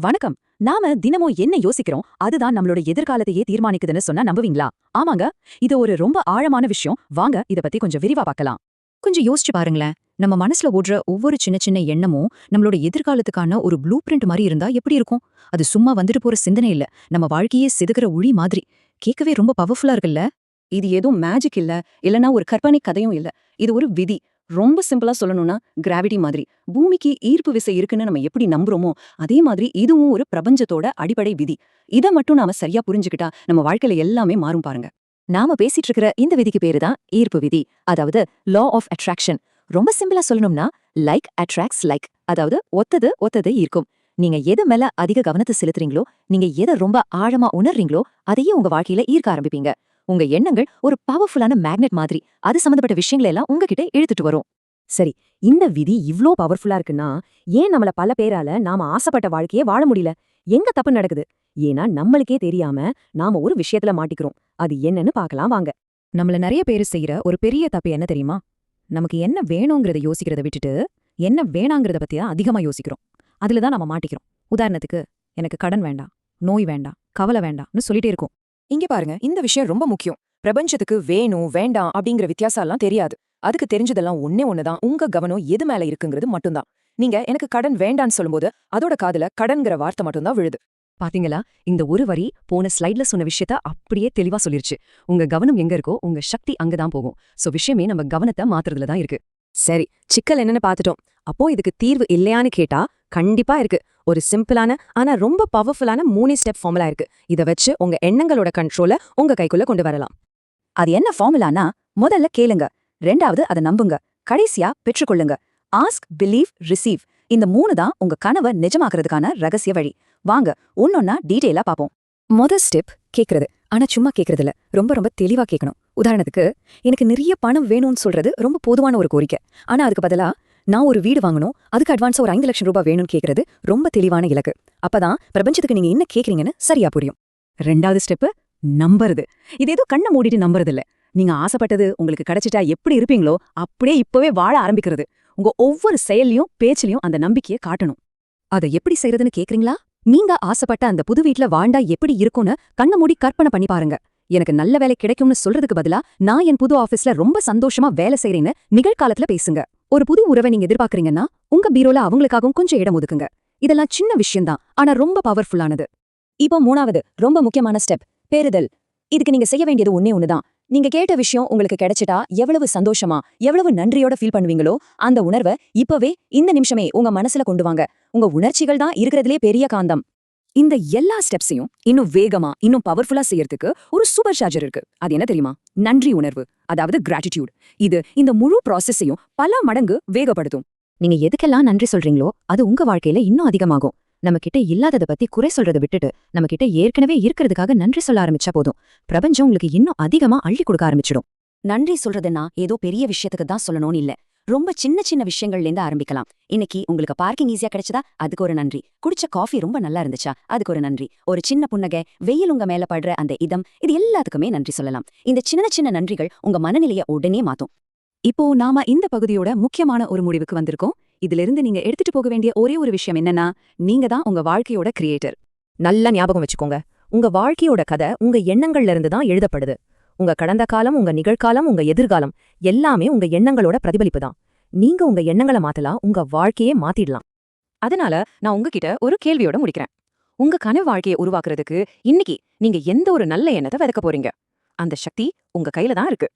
வணக்கம். நாம தினமும் என்ன யோசிக்கிறோம் அதுதான் நம்மளோட எதிர்காலத்தையே தீர்மானிக்குதுன்னு சொன்னா நம்புவீங்களா? ஆமாங்க. இது ஒரு ரொம்ப ஆழமான விஷயம். வாங்க இத பத்தி கொஞ்சம் விரிவா பார்க்கலாம். கொஞ்சம் யோசிச்சு பாருங்களேன். நம்ம மனசுல ஓடுற ஒவ்வொரு சின்ன சின்ன எண்ணமும் நம்மளோட எதிர்காலத்துக்கான ஒரு ப்ளூ பிரிண்ட் மாதிரி இருந்தா எப்படி இருக்கும்? அது சும்மா வந்துட்டு போற சிந்தனை இல்ல, நம்ம வாழ்க்கையே செதுக்கிற ஒளி மாதிரி. கேட்கவே ரொம்ப பவர்ஃபுல்லா இருக்குல்ல? இது எதுவும் மேஜிக் இல்ல, இல்லனா ஒரு கற்பனை கதையும் இல்ல. இது ஒரு விதி. ரொம்ப சிம்பிளா சொல்லணும்னா கிராவிட்டி மாதிரி. பூமிக்கு ஈர்ப்பு விசை இருக்குன்னு நம்ம எப்படி நம்புறோமோ, அதே மாதிரி இதுவும் ஒரு பிரபஞ்சத்தோட அடிப்படை விதி. இத மட்டும் நாம சரியா புரிஞ்சுக்கிட்டா நம்ம வாழ்க்கையில எல்லாமே மாறும் பாருங்க. நாம பேசிட்டு இருக்கிற இந்த விதிக்கு பேரு தான் ஈர்ப்பு விதி, அதாவது லா ஆஃப் அட்ராக்ஷன். ரொம்ப சிம்பிளா சொல்லணும்னா லைக் அட்ராக்ட்ஸ் லைக், அதாவது ஒத்தது ஒத்தது ஈர்க்கும். நீங்க எது மேல அதிக கவனத்தை செலுத்துறீங்களோ, நீங்க எதை ரொம்ப ஆழமா உணர்றீங்களோ, அதையே உங்க வாழ்க்கையில ஈர்க்க ஆரம்பிப்பீங்க. உங்க எண்ணங்கள் ஒரு பவர்ஃபுல்லான மேக்னெட் மாதிரி, அது சம்பந்தப்பட்ட விஷயங்களை எல்லாம் உங்ககிட்ட இழுத்துட்டு வரும். சரி, இந்த விதி இவ்ளோ பவர்ஃபுல்லா இருக்குன்னா, ஏன் நம்மள பல பேரால நாம ஆசைப்பட்ட வாழ்க்கையே வாழ முடியல? எங்க தப்பு நடக்குது? ஏன்னா நம்மளுக்கே தெரியாம நாம ஒரு விஷயத்துல மாட்டிக்கிறோம். அது என்னன்னு பார்க்கலாம் வாங்க. நம்மள நிறைய பேரு செய்யற ஒரு பெரிய தப்பு என்ன தெரியுமா? நமக்கு என்ன வேணுங்கிறத யோசிக்கிறத விட்டுட்டு என்ன வேணாங்கிறத பத்தி தான் அதிகமா யோசிக்கிறோம். அதுலதான் நம்ம மாட்டிக்கிறோம். உதாரணத்துக்கு, எனக்கு கடன் வேண்டாம், நோய் வேண்டாம், கவலை வேண்டாம்னு சொல்லிட்டே இருக்கும். இங்க பாருங்க, இந்த விஷயம் ரொம்ப முக்கியம். பிரபஞ்சத்துக்கு வேணும் வேண்டாம் அப்படிங்கிற வித்தியாசம் எல்லாம் தெரியாது. அதுக்கு தெரிஞ்சதெல்லாம் ஒன்னே ஒண்ணுதான், உங்க கவனம் எது மேல இருக்குங்கிறது மட்டும்தான். நீங்க எனக்கு கடன் வேண்டான்னு சொல்லும்போது அதோட காதுல கடன்கிற வார்த்தை மட்டும்தான் விழுது. பாத்தீங்களா? இந்த ஒரு வரி போன ஸ்லைட்ல சொன்ன விஷயத்த அப்படியே தெளிவா சொல்லிருச்சு. உங்க கவனம் எங்க இருக்கோ உங்க சக்தி அங்கதான் போகும். சோ விஷயமே நம்ம கவனத்தை மாத்துறதுல தான் இருக்கு. சரி, சிக்கல் என்னன்னு பார்த்துட்டோம். அப்போ இதுக்கு தீர்வு இல்லையான்னு கேட்டா கண்டிப்பா இருக்கு. ஒரு சிம்பிளான ஆனா ரொம்ப பவர்ஃபுல்லான 3 ஸ்டெப் ஃபார்முலா இருக்கு. இத வச்சு உங்க எண்ணங்களோட கண்ட்ரோல உங்க கைக்குள்ள கொண்டு வரலாம். அது என்ன ஃபார்முலானா, முதல்ல கேளுங்க, ரெண்டாவது அதை நம்புங்க, கடைசியா பெற்றுக்கொள்ளுங்க. Ask, believe, receive. இந்த 3 தான் உங்க கனவை நிஜமாக்குறதுக்கான ரகசிய வழி. வாங்க ஒன்னொன்னா டீடைலா பாப்போம். மொதல் ஸ்டெப் கேக்குறது. ஆனா சும்மா கேக்குறதில்ல, ரொம்ப ரொம்ப தெளிவா கேட்கணும். உதாரணத்துக்கு, எனக்கு நிறைய பணம் வேணும்னு சொல்றது ரொம்ப பொதுவான ஒரு கோரிக்கை. ஆனா அதுக்கு பதிலா, நான் ஒரு வீடு வாங்கணும், அதுக்கு அட்வான்ஸா ஒரு 5 லட்சம் ரூபாய் வேணும்னு கேக்குறது ரொம்ப தெளிவான இலக்கு. அப்பதான் பிரபஞ்சத்துக்கு நீங்க என்ன கேக்குறீங்கன்னு சரியா புரியும். ரெண்டாவது ஸ்டெப் நம்புறது. இது ஏதோ கண்ணை மூடிட்டு நம்புறது இல்ல. நீங்க ஆசைப்பட்டது உங்களுக்கு கிடைச்சிட்டா எப்படி இருப்பீங்களோ அப்படியே இப்பவே வாழ ஆரம்பிக்கிறது. உங்க ஒவ்வொரு செயல்லையும் பேச்சிலையும் அந்த நம்பிக்கையை காட்டணும். அதை எப்படி செய்யறதுன்னு கேக்குறீங்களா? நீங்க ஆசைப்பட்ட அந்த புது வீட்ல வாழ்ந்தா எப்படி இருக்கும்னு கண்ணை மூடி கற்பனை பண்ணி பாருங்க. எனக்கு நல்ல வேலை கிடைக்கும்னு சொல்றதுக்கு பதிலா, நான் என் புது ஆபீஸ்ல ரொம்ப சந்தோஷமா வேலை செய்றேன்னு நிகழ்காலத்துல பேசுங்க. ஒரு புது உறவை நீங்க எதிர்பார்க்கறீங்கன்னா உங்க பீரோல அவங்களுக்காகவும் கொஞ்சம் இடம் ஒதுக்குங்க. இதெல்லாம் சின்ன விஷயம்தான், ஆனா ரொம்ப பவர்ஃபுல்லானது. இப்போ 3வது ரொம்ப முக்கியமான ஸ்டெப், பெறுதல். இதுக்கு நீங்க செய்ய வேண்டியது ஒன்னே ஒண்ணுதான். நீங்க கேட்ட விஷயம் உங்களுக்கு கிடைச்சிட்டா எவ்வளவு சந்தோஷமா, எவ்வளவு நன்றியோட ஃபீல் பண்ணுவீங்களோ, அந்த உணர்வை இப்பவே இந்த நிமிஷமே உங்க மனசுல கொண்டு வாங்க. உங்க உணர்ச்சிகள் தான் இருக்கிறதுலே பெரிய காந்தம். இந்த எல்லா ஸ்டெப்ஸையும் இன்னும் வேகமா, இன்னும் பவர்ஃபுல்லா செய்யறதுக்கு ஒரு சூப்பர் சார்ஜர் இருக்கு. அது என்ன தெரியுமா? நன்றி உணர்வு, அதாவது கிராட்டிடியூட். இது இந்த முழு ப்ராசஸையும் பல மடங்கு வேகப்படுத்தும். நீங்க எதுக்கெல்லாம் நன்றி சொல்றீங்களோ அது உங்க வாழ்க்கையில இன்னும் அதிகமாகும். நம்ம கிட்ட இல்லாததை பத்தி குறை சொல்றதை விட்டுட்டு நம்ம கிட்ட ஏற்கனவே இருக்கிறதுக்காக நன்றி சொல்ல ஆரம்பிச்சா போதும். பிரபஞ்சம் உங்களுக்கு இன்னும் அதிகமா அள்ளி கொடுக்க ஆரம்பிச்சிடும். நன்றி சொல்றதுன்னா ஏதோ பெரிய விஷயத்துக்கு தான் சொல்லணும்னு இல்ல. ரொம்ப சின்ன சின்ன விஷயங்கள்ல இருந்து ஆரம்பிக்கலாம். இன்னைக்கு உங்களுக்கு பார்க்கிங் ஈஸியா கிடைச்சதா, அதுக்கு ஒரு நன்றி. குடிச்ச காஃபி ரொம்ப நல்லா இருந்துச்சா, அதுக்கு ஒரு நன்றி. ஒரு சின்ன புன்னகை, வெயில் உங்க மேல படுற அந்த இதம், இது எல்லாத்துக்குமே நன்றி சொல்லலாம். இந்த சின்ன சின்ன நன்றிகள் உங்க மனநிலையை உடனே மாத்தும். இப்போ நாம இந்த பகுதியோட முக்கியமான ஒரு முடிவுக்கு வந்திருக்கோம். இதிலிருந்து நீங்க எடுத்துட்டு போக வேண்டிய ஒரே ஒரு விஷயம் என்னன்னா, நீங்க தான் உங்க வாழ்க்கையோட கிரியேட்டர். நல்லா ஞாபகம் வச்சுக்கோங்க, உங்க வாழ்க்கையோட கதை உங்க எண்ணங்கள்ல இருந்து தான் எழுதப்படுது. உங்க கடந்த காலம், உங்க நிகழ்காலம், உங்க எதிர்காலம் எல்லாமே உங்க எண்ணங்களோட பிரதிபலிப்பு தான். நீங்க உங்க எண்ணங்களை மாத்தலாம், உங்க வாழ்க்கையே மாத்திடலாம். அதனால நான் உங்ககிட்ட ஒரு கேள்வியோட முடிக்கிறேன். உங்க கனவு வாழ்க்கையை உருவாக்குறதுக்கு இன்னைக்கு நீங்க எந்த ஒரு நல்ல எண்ணத்தை விதைக்க போறீங்க? அந்த சக்தி உங்க கையில தான் இருக்கு.